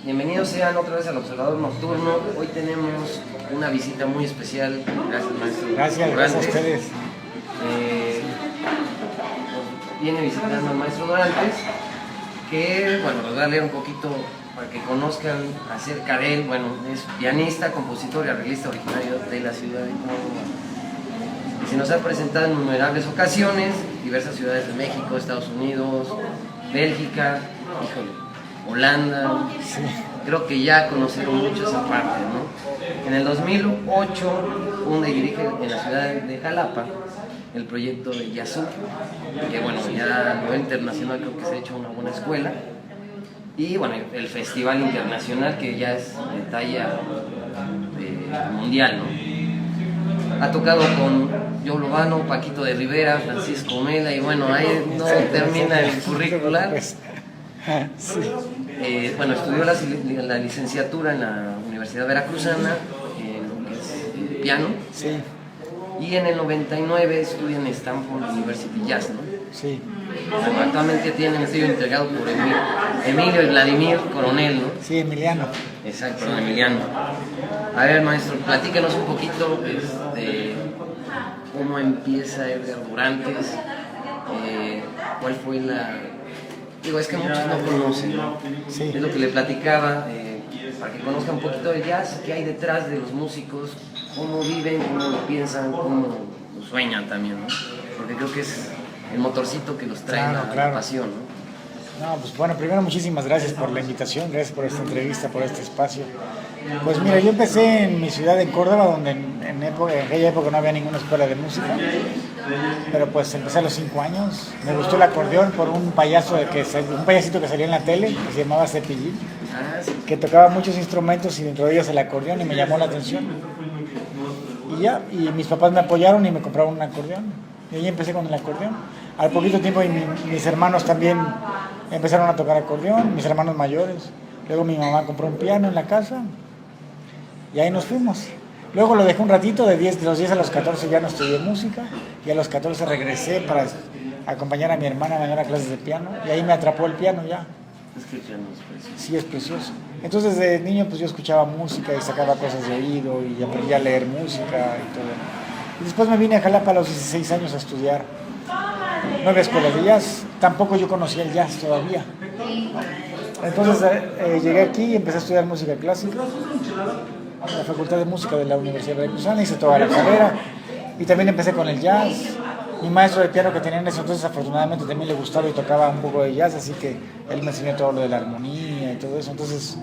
Bienvenidos sean otra vez al Observador Nocturno. Hoy tenemos una visita muy especial. Gracias, maestro. Gracias a ustedes. Viene visitando al maestro Dorantes, que, bueno, los voy a leer un poquito para que conozcan acerca de él. Bueno, es pianista, compositor y arreglista originario de la ciudad de Córdoba. Se nos ha presentado en innumerables ocasiones, diversas ciudades de México, Estados Unidos, Bélgica, Holanda. Sí. Creo que ya conocieron mucho esa parte, ¿no? En el 2008 funda y dirige en la ciudad de Jalapa el proyecto de Yazoo, que bueno, ya a nivel internacional creo que se ha hecho una buena escuela. Y bueno, el festival internacional que ya es de talla mundial, ¿no? Ha tocado con Joe Lovano, Paquito de Rivera, Francisco Mela, y bueno, ahí no termina el curricular. Sí. Bueno, estudió la licenciatura en la Universidad Veracruzana, en lo que es piano. Sí. Y en el 99 estudia en Stanford University Jazz, ¿no? Sí. Bueno, actualmente tiene un estudio integrado por Emilio y Vladimir Coronel, ¿no? Sí, Emiliano. Exacto, Emiliano. A ver, maestro, platícanos un poquito cómo empieza Edgar Dorantes, cuál fue Digo, es que muchos no conocen, ¿no? Sí. Es lo que le platicaba, para que conozcan un poquito del jazz, qué hay detrás de los músicos, cómo viven, cómo lo piensan, cómo lo sueñan también, ¿no? Porque creo que es el motorcito que los trae la pasión, ¿no? No, pues bueno, primero muchísimas gracias por la invitación, gracias por esta entrevista, por este espacio. Pues mira, yo empecé en mi ciudad, en Córdoba, donde en aquella época no había ninguna escuela de música, pero pues empecé a los 5 años. Me gustó el acordeón por un payasito que salía en la tele, que se llamaba Cepillín, que tocaba muchos instrumentos y dentro de ellos el acordeón, y me llamó la atención. Y mis papás me apoyaron y me compraron un acordeón, y ahí empecé con el acordeón. Al poquito tiempo mis hermanos también empezaron a tocar acordeón, mis hermanos mayores. Luego mi mamá compró un piano en la casa y ahí nos fuimos. Luego lo dejé un ratito, de los 10 a los 14 ya no estudié música, y a los 14 regresé para acompañar a mi hermana mayor a clases de piano, y ahí me atrapó el piano ya. Es que el piano es precioso. Sí, es precioso. Entonces de niño pues yo escuchaba música y sacaba cosas de oído y aprendí a leer música y todo. Y después me vine a Jalapa a los 16 años a estudiar 9 escuelas de jazz. Tampoco yo conocía el jazz todavía. Entonces llegué aquí y empecé a estudiar música clásica en la Facultad de Música de la Universidad Veracruzana, hice toda la carrera y también empecé con el jazz. Mi maestro de piano que tenía en ese entonces afortunadamente también le gustaba y tocaba un poco de jazz, así que él me enseñó todo lo de la armonía y todo eso. Entonces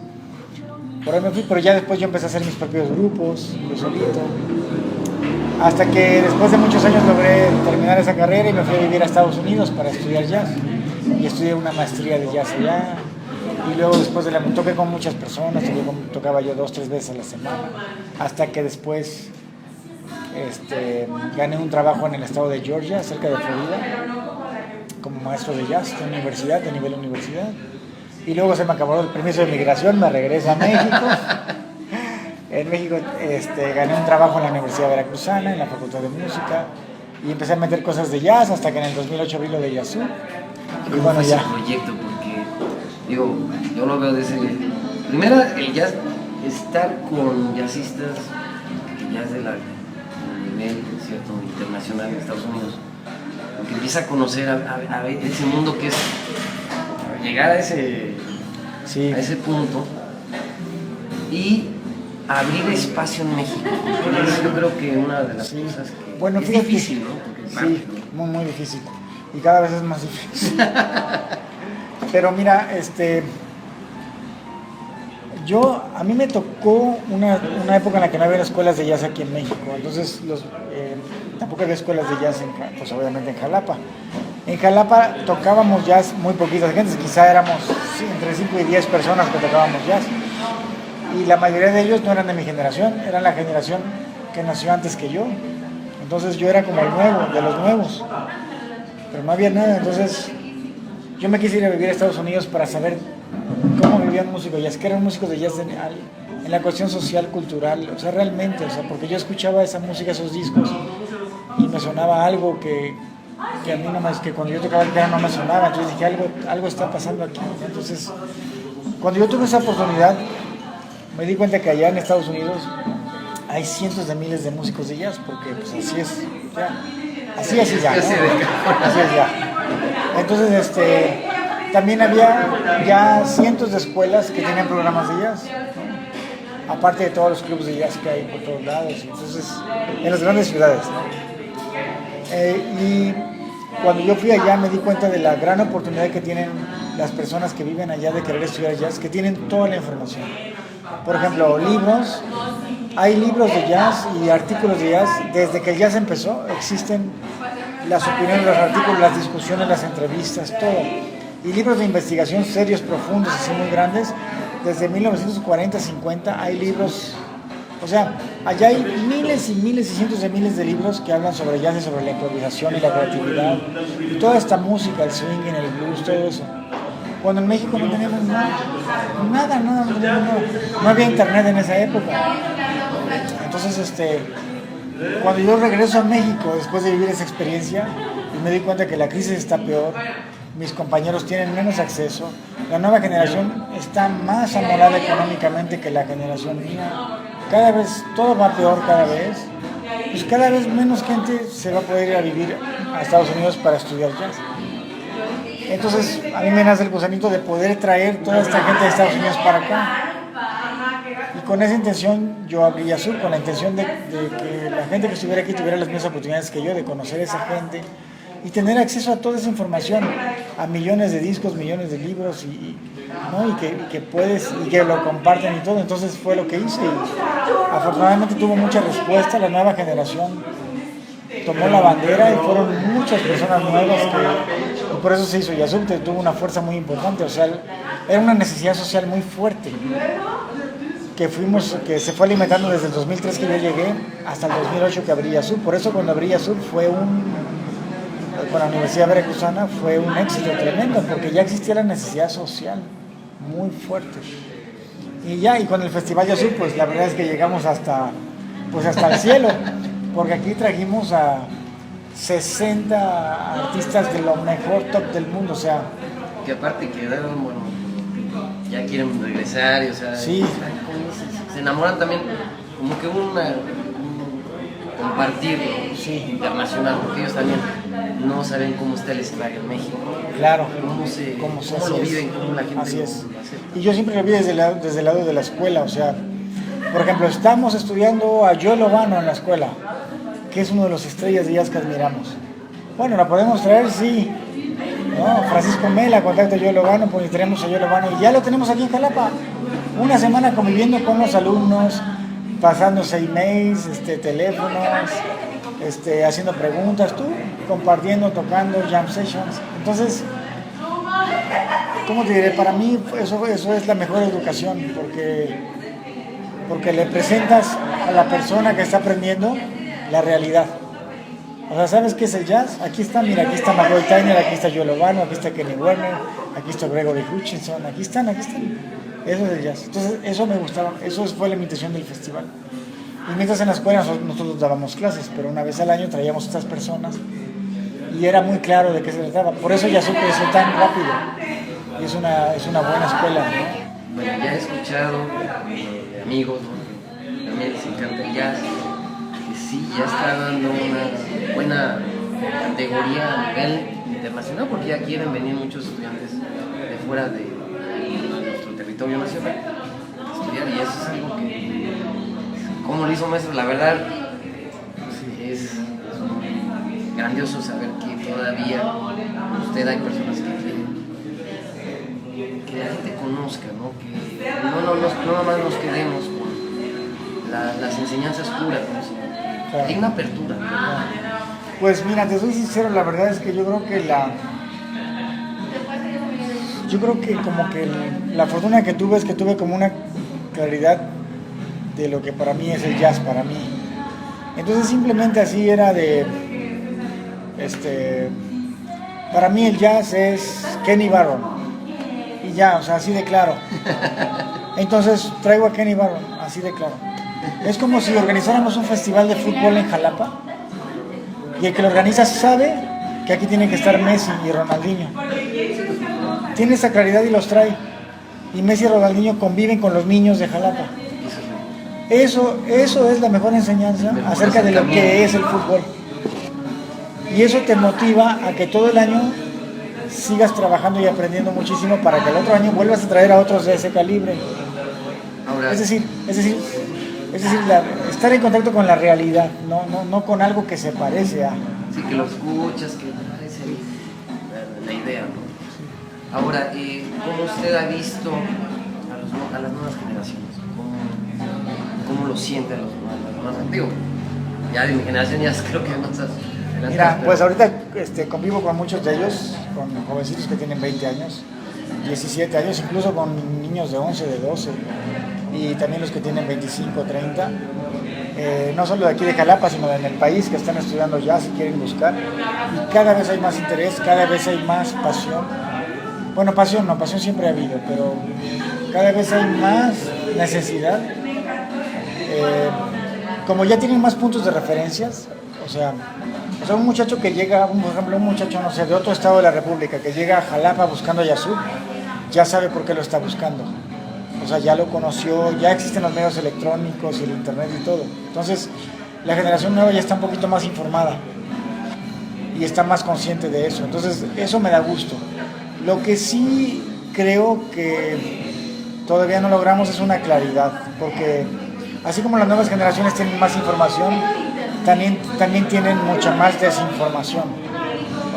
por ahí me fui, pero ya después yo empecé a hacer mis propios grupos, yo solito, hasta que después de muchos años logré terminar esa carrera y me fui a vivir a Estados Unidos para estudiar jazz, y estudié una maestría de jazz allá. Y luego después toqué con muchas personas, tocaba yo 2 o 3 veces a la semana, hasta que después gané un trabajo en el estado de Georgia, cerca de Florida, como maestro de jazz de universidad, de nivel universidad. Y luego se me acabó el permiso de migración, me regreso a México. En México gané un trabajo en la Universidad Veracruzana, en la Facultad de Música, y empecé a meter cosas de jazz hasta que en el 2008 abrí lo de Yazoo. Y bueno, ya. Ese proyecto, porque digo, yo lo veo desde primero el jazz, estar con jazzistas, jazz de nivel cierto internacional en Estados Unidos, porque empieza a conocer a ese mundo que es llegar a ese punto y abrir espacio en México. Yo creo que una de las cosas que es difícil, ¿no? Porque sí, muy, muy difícil. Y cada vez es más difícil. Pero mira, a mí me tocó una época en la que no había escuelas de jazz aquí en México. Entonces tampoco había escuelas de jazz, pues obviamente en Jalapa. En Jalapa tocábamos jazz muy poquitas gentes, quizá éramos entre 5 y 10 personas que tocábamos jazz. Y la mayoría de ellos no eran de mi generación, eran la generación que nació antes que yo. Entonces yo era como el nuevo, de los nuevos. Pero no había nada, entonces yo me quise ir a vivir a Estados Unidos para saber cómo vivían músicos de jazz, que eran músicos de jazz en la cuestión social, cultural, o sea, realmente, porque yo escuchaba esa música, esos discos, y me sonaba algo que a mí no me, que cuando yo tocaba el piano no me sonaba, entonces dije, algo está pasando aquí. Entonces Cuando yo tuve esa oportunidad, me di cuenta que allá en Estados Unidos hay cientos de miles de músicos de jazz, porque pues así es ya, así es ya, ¿no? Así es ya. Entonces, también había ya cientos de escuelas que tenían programas de jazz, ¿no? Aparte de todos los clubes de jazz que hay por todos lados, entonces, en las grandes ciudades, ¿no? Y cuando yo fui allá me di cuenta de la gran oportunidad que tienen las personas que viven allá de querer estudiar jazz, que tienen toda la información. Por ejemplo, libros, hay libros de jazz y artículos de jazz. Desde que el jazz empezó, existen las opiniones, los artículos, las discusiones, las entrevistas, todo. Y libros de investigación serios, profundos, así muy grandes. Desde 1940, 50 hay libros, o sea, allá hay miles y miles y cientos de miles de libros que hablan sobre jazz y sobre la improvisación y la creatividad. Y toda esta música, el swing, el blues, todo eso. Cuando en México no teníamos nada, no había internet en esa época. Entonces, cuando yo regreso a México después de vivir esa experiencia, y me di cuenta que la crisis está peor, mis compañeros tienen menos acceso, la nueva generación está más amolada económicamente que la generación mía, cada vez, todo va peor cada vez, pues cada vez menos gente se va a poder ir a vivir a Estados Unidos para estudiar jazz. Entonces, a mí me nace el gusanito de poder traer toda esta gente de Estados Unidos para acá. Y con esa intención yo abrí Azul, con la intención de que la gente que estuviera aquí tuviera las mismas oportunidades que yo, de conocer a esa gente y tener acceso a toda esa información, a millones de discos, millones de libros, ¿no? y que puedes, y que lo comparten y todo. Entonces fue lo que hice y afortunadamente tuvo mucha respuesta. La nueva generación tomó la bandera y fueron muchas personas nuevas y por eso se hizo Yazul, tuvo una fuerza muy importante. O sea, era una necesidad social muy fuerte que se fue alimentando desde el 2003 que yo llegué hasta el 2008 que abrí Yazul. Por eso cuando abrí Yazul con la Universidad Veracruzana fue un éxito tremendo, porque ya existía la necesidad social muy fuerte. Y con el Festival Yazul, pues la verdad es que llegamos hasta el cielo, porque aquí trajimos a 60 artistas de lo mejor top del mundo, o sea. Que aparte quedaron, bueno, ya quieren regresar, y, o sea, sí. Se enamoran también, como que un compartir sí. internacional, porque ellos también no saben cómo está el escenario en México. Claro. Cómo lo viven, cómo la gente así es. lo acepta. Y yo siempre lo vi desde el lado de la escuela, o sea, por ejemplo, estamos estudiando a Joe Lovano en la escuela, que es uno de los estrellas de jazz que admiramos. Bueno, ¿la podemos traer? Sí. No, Francisco Mela, contacta a Joe Lovano, pues traemos a Joe Lovano y ya lo tenemos aquí en Jalapa. Una semana conviviendo con los alumnos, pasándose emails, teléfonos, haciendo preguntas, tú compartiendo, tocando, jam sessions. Entonces, ¿cómo te diré? Para mí eso es la mejor educación, porque le presentas a la persona que está aprendiendo la realidad. O sea, ¿sabes qué es el jazz? Aquí está, mira, aquí está McCoy Tyner, aquí está Joe Lovano, aquí está Kenny Werner, aquí está Gregory Hutchinson, aquí están. Eso es el jazz. Entonces, eso me gustaba, eso fue la invitación del festival. Y mientras en la escuela nosotros dábamos clases, pero una vez al año traíamos a estas personas y era muy claro de qué se trataba. Por eso ya creció tan rápido. Y es una buena escuela, ¿no? Bueno, ya he escuchado amigos, ¿no? Que también les encanta el jazz, que sí, ya está dando una buena categoría a nivel internacional, porque ya quieren venir muchos estudiantes de fuera de nuestro territorio nacional a estudiar, y eso es algo que, como lo hizo maestro, la verdad es grandioso saber que todavía usted hay personas que quieren que la gente conozca, ¿no? Que no nada más nos quedemos con las enseñanzas puras, ¿no? Sino claro. Hay una apertura. Pues mira, te soy sincero, la verdad es que yo creo que como que la fortuna que tuve es que tuve como una claridad de lo que para mí es el jazz, para mí. Entonces simplemente así era para mí el jazz es Kenny Barron. Y ya, o sea, así de claro. Entonces traigo a Kenny Barron, así de claro. Es como si organizáramos un festival de fútbol en Jalapa y el que lo organiza sabe que aquí tienen que estar Messi y Ronaldinho. Tiene esa claridad y los trae. y Messi y Ronaldinho conviven con los niños de Jalapa. Eso es la mejor enseñanza acerca de lo que es el fútbol. Y eso te motiva a que todo el año sigas trabajando y aprendiendo muchísimo para que el otro año vuelvas a traer a otros de ese calibre. Ahora, Es decir, estar en contacto con la realidad, no con algo que se parece a. sí, que lo escuchas, que parece la idea, ¿no? Sí. Ahora, ¿cómo usted ha visto a las nuevas generaciones? ¿Cómo lo sienten los nuevos? Digo, ya de mi generación ya creo que no estás. Mira, pues ahorita convivo con muchos de ellos, con jovencitos que tienen 20 años, 17 años, incluso con niños de 11, de 12, y también los que tienen 25, 30, no solo de aquí de Jalapa, sino en el país, que están estudiando jazz y quieren buscar, y cada vez hay más interés, cada vez hay más pasión. Bueno, pasión siempre ha habido, pero cada vez hay más necesidad. Como ya tienen más puntos de referencias, o sea, un muchacho que llega, por ejemplo, un muchacho, no sé, de otro estado de la República, que llega a Jalapa buscando a Yasub, ya sabe por qué lo está buscando. O sea, ya lo conoció, ya existen los medios electrónicos y el internet y todo. Entonces, la generación nueva ya está un poquito más informada y está más consciente de eso. Entonces, eso me da gusto. Lo que sí creo que todavía no logramos es una claridad, porque así como las nuevas generaciones tienen más información, también tienen mucha más desinformación.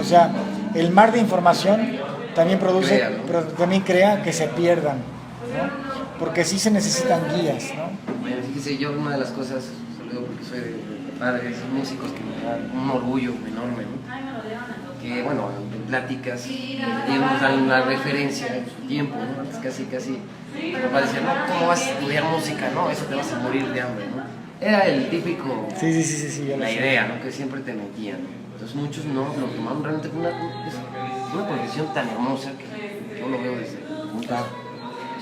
O sea, el mar de información también produce, pero también crea que se pierdan, ¿no? Porque sí se necesitan guías, ¿no? Bueno, fíjese, yo una de las cosas, solo porque soy de padres músicos, que me da un orgullo enorme, ¿no? Que bueno, en pláticas, ellos nos dan la referencia en su tiempo, ¿no? Antes casi, mi papá decía, no, ¿cómo vas a estudiar música? No, eso te vas a morir de hambre, ¿no? Era el típico, sí, la idea, ¿no? Que siempre te metían, ¿no? Entonces muchos no lo tomaron realmente como una profesión tan hermosa que yo lo veo desde el punto.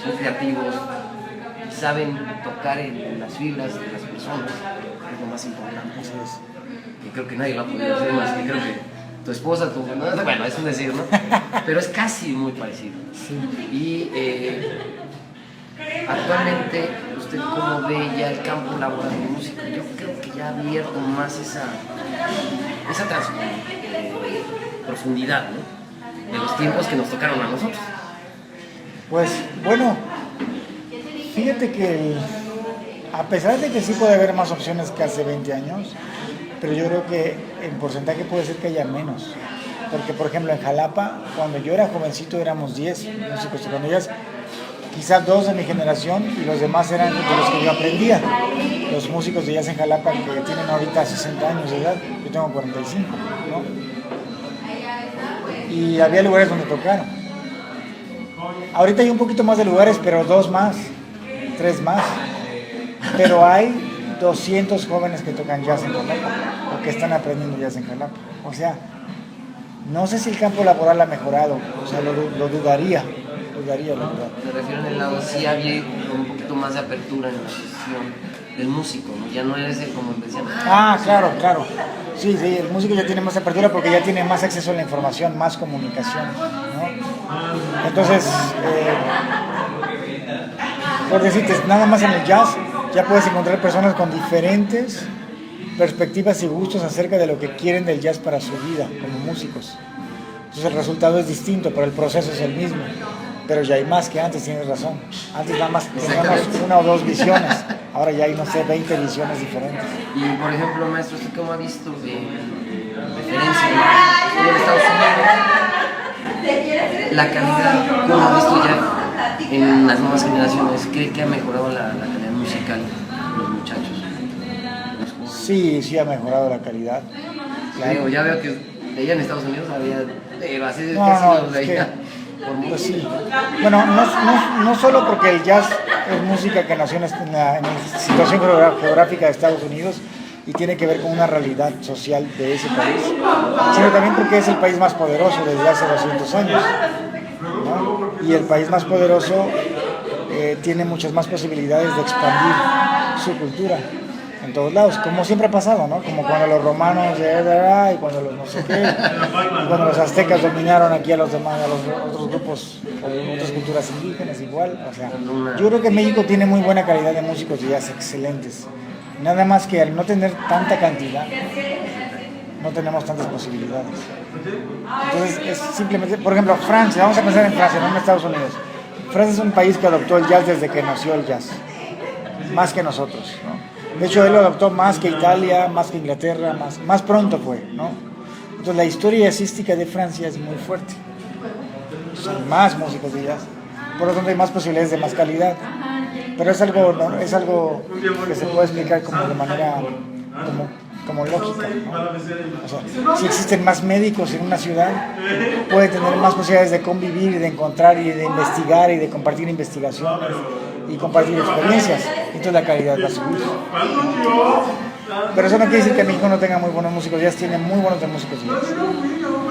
Son creativos, saben tocar en las fibras de las personas, es lo más importante. Eso es. Y creo que nadie lo ha podido hacer más, que creo que tu esposa, bueno, es un decir, ¿no? Pero es casi muy parecido. Sí. Y actualmente, ¿usted cómo ve ya el campo laboral de músico? Yo creo que ya ha abierto más esa profundidad, ¿no? De los tiempos que nos tocaron a nosotros. Pues bueno, fíjate que a pesar de que sí puede haber más opciones que hace 20 años, pero yo creo que en porcentaje puede ser que haya menos. Porque, por ejemplo, en Jalapa, cuando yo era jovencito éramos 10 músicos tocando jazz, quizás 2 de mi generación y los demás eran de los que yo aprendía. Los músicos de jazz en Jalapa que tienen ahorita 60 años de edad, yo tengo 45, ¿no? Y había lugares donde tocar. Ahorita hay un poquito más de lugares, pero 2 más, 3 más. Pero hay 200 jóvenes que tocan jazz en Jalapa o que están aprendiendo jazz en Jalapa. O sea, no sé si el campo laboral ha mejorado, o sea, lo dudaría, la verdad. Me refiero en el lado, sí había un poquito más de apertura en la cuestión del músico, ¿no? Ya no eres el como decían. Claro. Sí, el músico ya tiene más apertura porque ya tiene más acceso a la información, más comunicación, ¿no? Entonces, por decirte, nada más en el jazz ya puedes encontrar personas con diferentes perspectivas y gustos acerca de lo que quieren del jazz para su vida como músicos. Entonces el resultado es distinto, pero el proceso es el mismo. Pero ya hay más que antes, tienes razón. Antes nada más teníamos 1 o 2 visiones, ahora ya hay, no sé, 20 visiones diferentes. Y por ejemplo, maestro, ¿usted cómo ha visto referencia en Estados Unidos? La calidad, ¿cómo ha visto ya en las nuevas generaciones? ¿Cree que ha mejorado la calidad musical de los muchachos? Sí ha mejorado la calidad. Claro. Digo, ya veo que ella en Estados Unidos había así de pues sí. Bueno, no solo porque el jazz es música que nació en la situación geográfica de Estados Unidos y tiene que ver con una realidad social de ese país, sino también porque es el país más poderoso desde hace 200 años, ¿no? Y el país más poderoso tiene muchas más posibilidades de expandir su cultura. en todos lados, como siempre ha pasado, ¿no? Como cuando los romanos y cuando los no sé qué, y cuando los aztecas dominaron aquí a los demás, a los otros grupos, otras culturas indígenas igual. O sea, yo creo que México tiene muy buena calidad de músicos de jazz, excelentes. Nada más que al no tener tanta cantidad, no tenemos tantas posibilidades. Entonces es simplemente, por ejemplo, Francia, vamos a pensar en Francia, no en Estados Unidos. Francia es un país que adoptó el jazz desde que nació el jazz, más que nosotros, ¿no? De hecho, él lo adoptó más que Italia, más que Inglaterra, más pronto fue, ¿no? Entonces la historia jazzística de Francia es muy fuerte. Son más músicos de jazz, por lo tanto hay más posibilidades de más calidad. Pero es algo, ¿no? Es algo que se puede explicar como de manera como lógica, ¿no? O sea, si existen más médicos en una ciudad, puede tener más posibilidades de convivir y de encontrar y de investigar y de compartir investigaciones y compartir experiencias. Entonces la calidad va a subir. Pero eso no quiere decir que México no tenga muy buenos músicos, ya tiene muy buenos de músicos de jazz.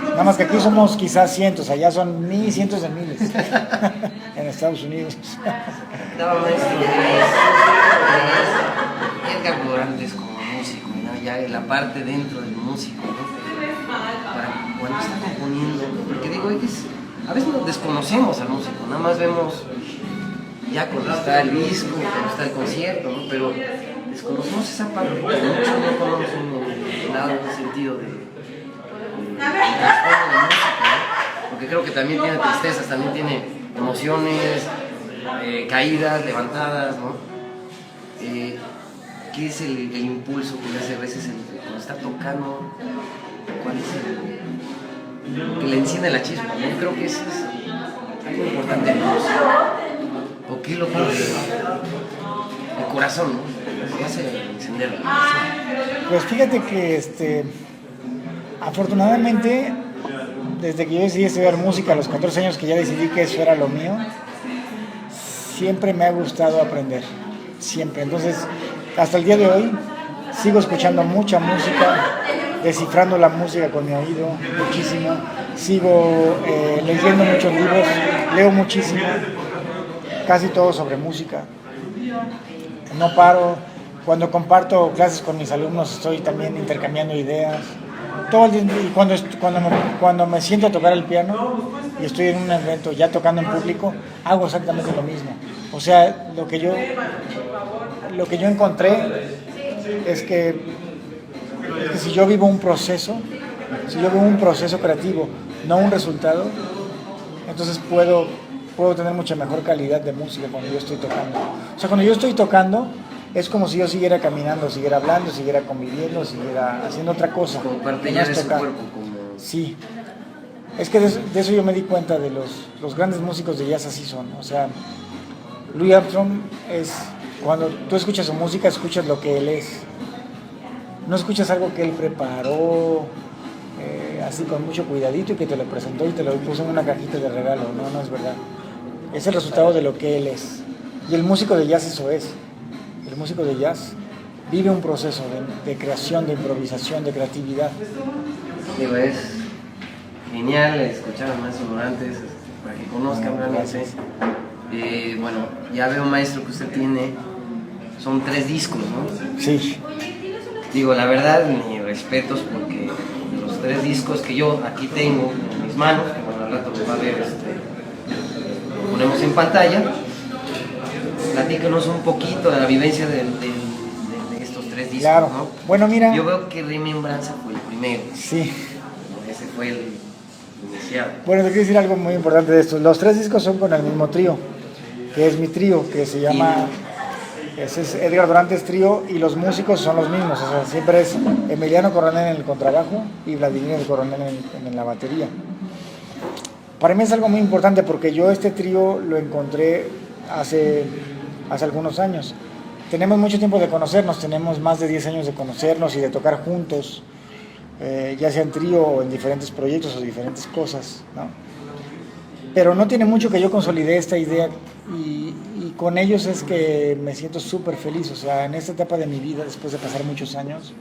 Nada más que aquí somos quizás cientos, allá son cientos de miles en Estados Unidos. No, Edgar Morales como músico, ¿no? Ya la parte dentro del músico, ¿no? Para cuando está componiendo, porque digo, a veces nos desconocemos al músico, nada más vemos ya cuando está el disco, cuando está el concierto, ¿no? Pero desconocemos esa parte, porque muchos no conocen nada en el sentido de trasfondo de música, ¿no? Porque creo que también tiene tristezas, también tiene emociones, caídas, levantadas, ¿no? ¿Qué es el impulso que le hace a veces cuando está tocando? ¿Cuál es el que le enciende la chispa? ¿No? Yo creo que eso es algo importante en la música. ¿O qué es lo que el corazón, ¿no? Que hace encender? Pues fíjate que afortunadamente, desde que yo decidí estudiar música a los 14 años, que ya decidí que eso era lo mío, siempre me ha gustado aprender, siempre. Entonces, hasta el día de hoy, sigo escuchando mucha música, descifrando la música con mi oído, muchísimo. Sigo leyendo muchos libros, leo muchísimo, casi todo sobre música. No paro. Cuando comparto clases con mis alumnos, estoy también intercambiando ideas. Todo el día, y cuando me siento a tocar el piano y estoy en un evento ya tocando en público, hago exactamente lo mismo. O sea, lo que yo encontré es que si yo vivo un proceso creativo, no un resultado, entonces puedo tener mucha mejor calidad de música cuando yo estoy tocando. O sea, cuando yo estoy tocando, es como si yo siguiera caminando, siguiera hablando, siguiera conviviendo, siguiera haciendo otra cosa. Como parte ya de su cuerpo. Sí. Es que de eso yo me di cuenta, de los grandes músicos de jazz así son. O sea, Louis Armstrong es, cuando tú escuchas su música, escuchas lo que él es. No escuchas algo que él preparó, así con mucho cuidadito y que te lo presentó y te lo puso en una cajita de regalo. No es verdad. Es el resultado de lo que él es. Y el músico de jazz eso es. El músico de jazz vive un proceso de creación, de improvisación, de creatividad. Digo, es genial escuchar a más ignorantes para que conozcan realmente. Bueno, ya veo, maestro, que usted tiene, son 3 discos, ¿no? Sí. Digo, la verdad, mis respetos, porque los 3 discos que yo aquí tengo en mis manos, que bueno, al rato lo va a ver, lo ponemos en pantalla. Platícanos un poquito de la vivencia de estos 3 discos, claro. ¿no? Bueno, mira. Yo veo que Remembranza fue el primero. Sí. Ese fue el inicial. Bueno, te quiero decir algo muy importante de estos. Los 3 discos son con el mismo trío, que es mi trío, que se llama... Ese es Edgar Dorantes Trío, y los músicos son los mismos. O sea, siempre es Emiliano Coronel en el contrabajo y Vladimir Coronel en la batería. Para mí es algo muy importante porque yo este trío lo encontré hace algunos años. Tenemos mucho tiempo de conocernos, tenemos más de 10 años de conocernos y de tocar juntos, ya sea en trío o en diferentes proyectos o diferentes cosas, ¿no? Pero no tiene mucho que yo consolidé esta idea y con ellos es que me siento súper feliz. O sea, en esta etapa de mi vida, después de pasar muchos años,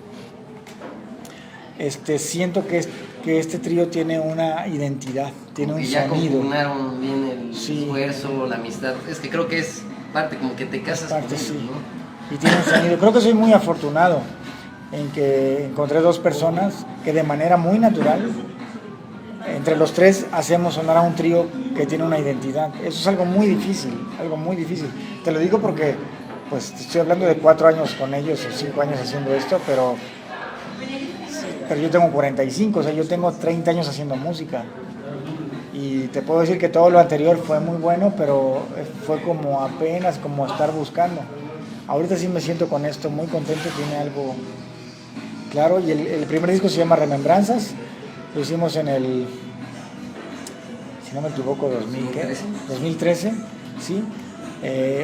siento que este trío tiene una identidad, tiene un ya sonido. conjugaron bien el Sí. esfuerzo, la amistad. Es que creo que es parte, como que te casas Parte, con ellos, sí. ¿no? y tienen sonido. Creo que soy muy afortunado en que encontré dos personas que de manera muy natural, entre los tres hacemos sonar a un trío que tiene una identidad. Eso es algo muy difícil, algo muy difícil. Te lo digo porque pues estoy hablando de 4 años con ellos o 5 años haciendo esto, pero yo tengo 45, o sea, yo tengo 30 años haciendo música. Y te puedo decir que todo lo anterior fue muy bueno, pero fue como apenas como estar buscando. Ahorita sí me siento con esto muy contento, tiene algo claro. Y el primer disco se llama Remembranzas, lo hicimos en el, si no me equivoco, 2013, ¿sí?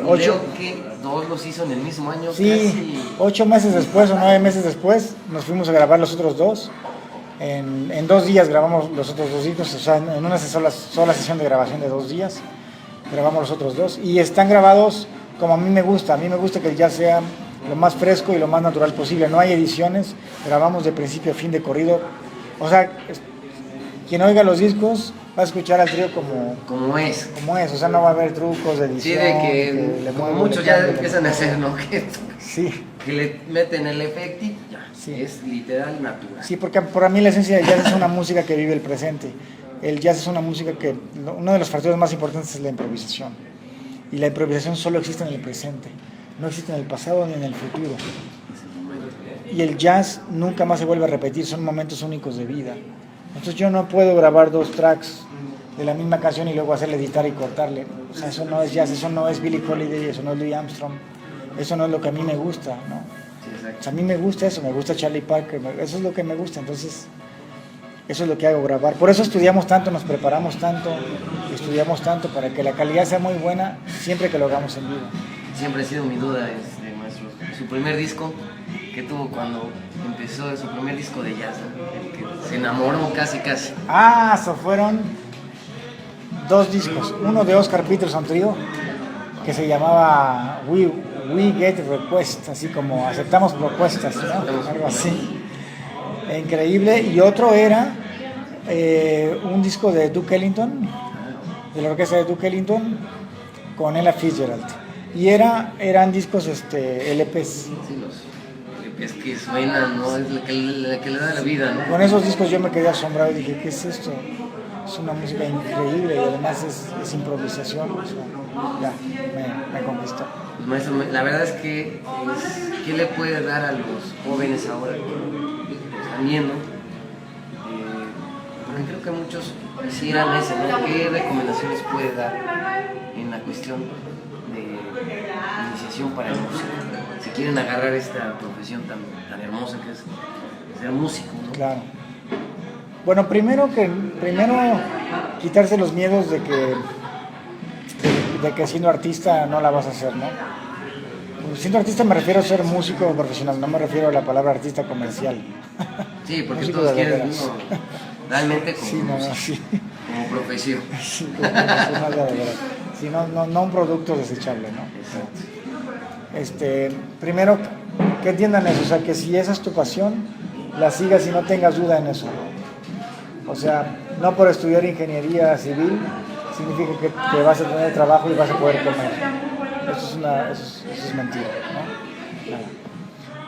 8 que todos los hizo en el mismo año. Sí, casi 8 meses después o 9 meses después nos fuimos a grabar los otros dos. En 2 días grabamos los otros 2 discos, o sea, en una sola sesión de grabación de 2 días grabamos los otros 2 y están grabados como a mí me gusta que el jazz sea lo más fresco y lo más natural posible. No hay ediciones, grabamos de principio a fin de corrido, o sea, quien oiga los discos va a escuchar al trío como es, o sea, no va a haber trucos de edición. Sí, de que como muchos ya empiezan a hacer, ¿no? Sí. Que le meten el efecto y ya, sí. Es literal natural. Sí, porque para mí la esencia del jazz es una música que vive el presente. El jazz es una música que, uno de los factores más importantes es la improvisación. Y la improvisación solo existe en el presente, no existe en el pasado ni en el futuro. Y el jazz nunca más se vuelve a repetir, son momentos únicos de vida. Entonces yo no puedo grabar 2 tracks de la misma canción y luego hacerle editar y cortarle. O sea, eso no es jazz, eso no es Billie Holiday, eso no es Louis Armstrong, eso no es lo que a mí me gusta, ¿no? Sí, o sea, a mí me gusta eso, me gusta Charlie Parker, eso es lo que me gusta, entonces eso es lo que hago, grabar. Por eso estudiamos tanto, nos preparamos tanto, estudiamos tanto para que la calidad sea muy buena siempre que lo hagamos en vivo. Siempre ha sido mi duda, maestro, su primer disco que tuvo cuando empezó, su primer disco de jazz, ¿no? El que se enamoró casi. Eso fueron 2 discos, uno de Oscar Peterson Trio, que se llamaba We Get Requests, así como aceptamos propuestas, ¿no? Algo así, increíble. Y otro era un disco de Duke Ellington, de la orquesta de Duke Ellington, con Ella Fitzgerald. Y eran discos LPs. Sí, los LPs que suenan, ¿no? Es la que le da la vida, ¿no? Con esos discos yo me quedé asombrado y dije, ¿qué es esto? Es una música increíble y además es improvisación. O sea, ya, me conquistó. Pues, maestro, la verdad es que ¿qué le puede dar a los jóvenes ahora que están viendo? Porque creo que muchos quisieran eso, ¿no? ¿Qué recomendaciones puede dar en la cuestión de iniciación para el músico? Si quieren agarrar esta profesión tan hermosa que es ser músico, ¿no? Claro. Bueno, primero quitarse los miedos de que siendo artista no la vas a hacer, ¿no? Siendo artista me refiero a ser músico profesional, no me refiero a la palabra artista comercial. Sí, porque todos quieren uno realmente como, sí, sí. Como profesión. Sí, como profesional de verdad. Sí, no un producto desechable, ¿no? Exacto. Primero, que entiendan eso, o sea, que si esa es tu pasión, la sigas y no tengas duda en eso, ¿no? O sea, no por estudiar ingeniería civil significa que vas a tener trabajo y vas a poder comer. Eso es mentira, ¿no? Nada.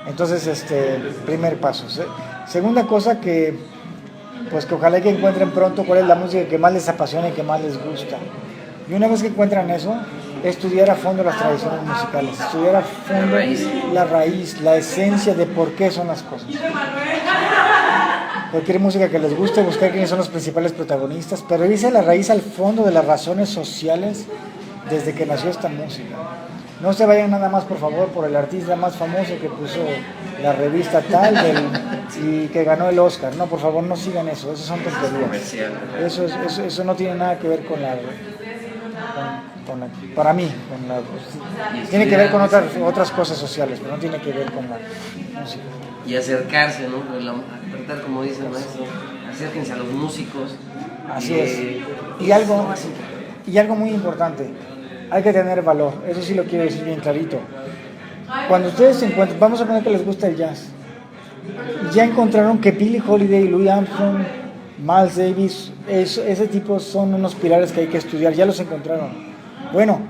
Entonces, primer paso. Segunda cosa que ojalá que encuentren pronto cuál es la música que más les apasiona y que más les gusta. Y una vez que encuentran eso, estudiar a fondo las tradiciones musicales, estudiar a fondo la raíz, la esencia de por qué son las cosas. Cualquier música que les guste, buscar quiénes son los principales protagonistas, pero irse a la raíz, al fondo de las razones sociales desde que nació esta música. No se vayan nada más, por favor, por el artista más famoso que puso la revista tal y que ganó el Oscar. No, por favor, no sigan eso, eso son tonterías. Eso no tiene nada que ver con la para mí, tiene que ver con otras cosas sociales, pero no tiene que ver con la música. Y acercarse, ¿no? Tratar, como dice el maestro, acérquense a los músicos. Así es. Y algo muy importante, hay que tener valor, eso sí lo quiero decir bien clarito. Cuando ustedes se encuentran, vamos a poner que les gusta el jazz, y ya encontraron que Billie Holiday, Louis Armstrong, Miles Davis, ese tipo son unos pilares que hay que estudiar, ya los encontraron. Bueno,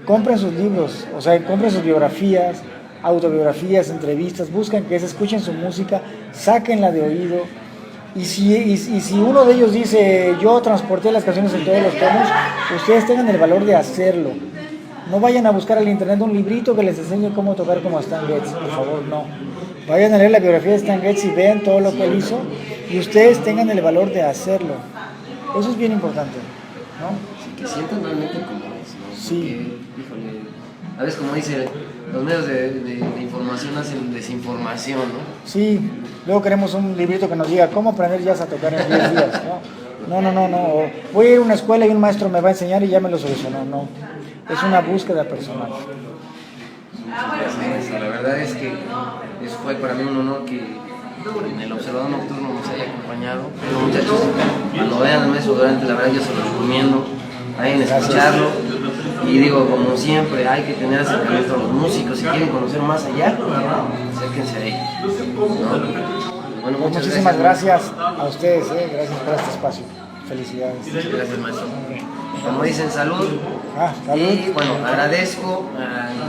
compren sus libros, o sea, compren sus biografías, autobiografías, entrevistas, buscan que se escuchen su música, sáquenla de oído. Y si uno de ellos dice, yo transporté las canciones en todos los tonos, ustedes tengan el valor de hacerlo. No vayan a buscar al internet un librito que les enseñe cómo tocar como Stan Getz, por favor, no. Vayan a leer la biografía de Stan Getz y vean todo lo que él hizo y ustedes tengan el valor de hacerlo. Eso es bien importante, ¿no? Sí, que sientan realmente como es, ¿no? Sí. Porque, híjole, a veces como dice, los medios de información hacen desinformación, ¿no? Sí, luego queremos un librito que nos diga cómo aprender jazz a tocar en 10 días, ¿no? No. Voy a ir a una escuela y un maestro me va a enseñar y ya me lo solucionó, no. Es una búsqueda personal. La verdad es que eso fue para mí un honor que en el Observador Nocturno nos haya acompañado. Pero muchachos, cuando vean el maestro Durante, la verdad yo se lo recomiendo, vayan a escucharlo. Y digo, como siempre, hay que tener acercamiento a los músicos. Si quieren conocer más allá, acérquense a ellos, ¿no? Bueno, Pues muchísimas gracias a ustedes, gracias por este espacio. Felicidades. Gracias, maestro. Como dicen, salud. Salud. Y bueno, agradezco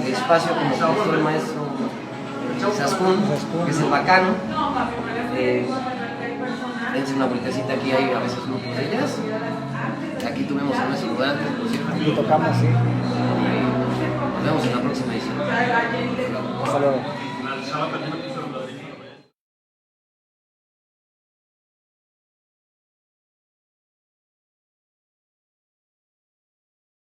el espacio como profesor el maestro Saskun, que es el bacano. Dense una vueltecita, aquí hay a veces grupos de jazz. Aquí tuvimos a nuestro Durante, por cierto. Aquí tocamos, sí. Nos vemos en la próxima edición. Hasta luego.